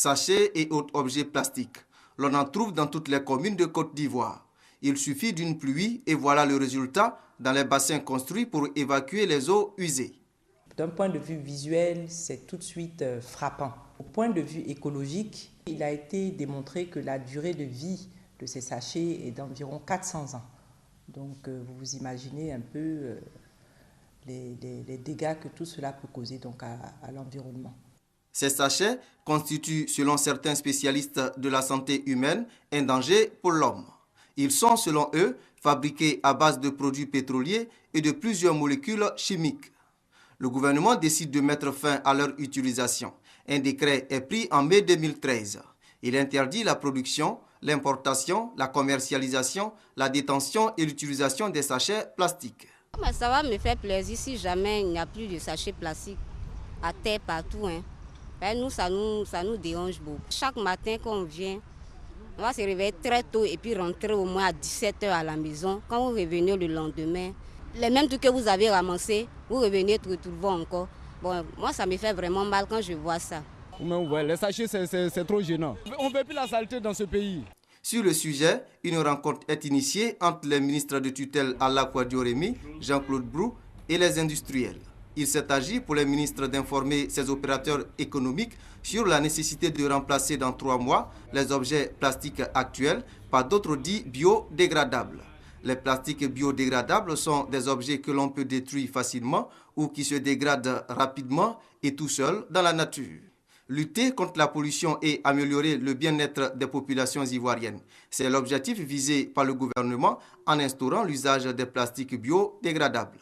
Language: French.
Sachets et autres objets plastiques. L'on en trouve dans toutes les communes de Côte d'Ivoire. Il suffit d'une pluie et voilà le résultat dans les bassins construits pour évacuer les eaux usées. D'un point de vue visuel, c'est tout de suite frappant. Au point de vue écologique, il a été démontré que la durée de vie de ces sachets est d'environ 400 ans. Donc vous vous imaginez un peu les dégâts que tout cela peut causer donc à l'environnement. Ces sachets constituent, selon certains spécialistes de la santé humaine, un danger pour l'homme. Ils sont, selon eux, fabriqués à base de produits pétroliers et de plusieurs molécules chimiques. Le gouvernement décide de mettre fin à leur utilisation. Un décret est pris en mai 2013. Il interdit la production, l'importation, la commercialisation, la détention et l'utilisation des sachets plastiques. Ça va me faire plaisir si jamais il n'y a plus de sachets plastiques à terre partout. Nous, ça nous dérange beaucoup. Chaque matin quand on vient, on va se réveiller très tôt et puis rentrer au moins à 17h à la maison. Quand vous revenez le lendemain, les mêmes trucs que vous avez ramassés, vous revenez retrouver encore. Bon, moi, ça me fait vraiment mal quand je vois ça. Les sachets, c'est trop gênant. On ne veut plus la saleté dans ce pays. Sur le sujet, une rencontre est initiée entre les ministres de tutelle Alla Kouadio-Rémy, Jean-Claude Brou et les industriels. Il s'est agi pour les ministres d'informer ces opérateurs économiques sur la nécessité de remplacer dans 3 mois les objets plastiques actuels par d'autres dits biodégradables. Les plastiques biodégradables sont des objets que l'on peut détruire facilement ou qui se dégradent rapidement et tout seul dans la nature. Lutter contre la pollution et améliorer le bien-être des populations ivoiriennes. C'est l'objectif visé par le gouvernement en instaurant l'usage des plastiques biodégradables.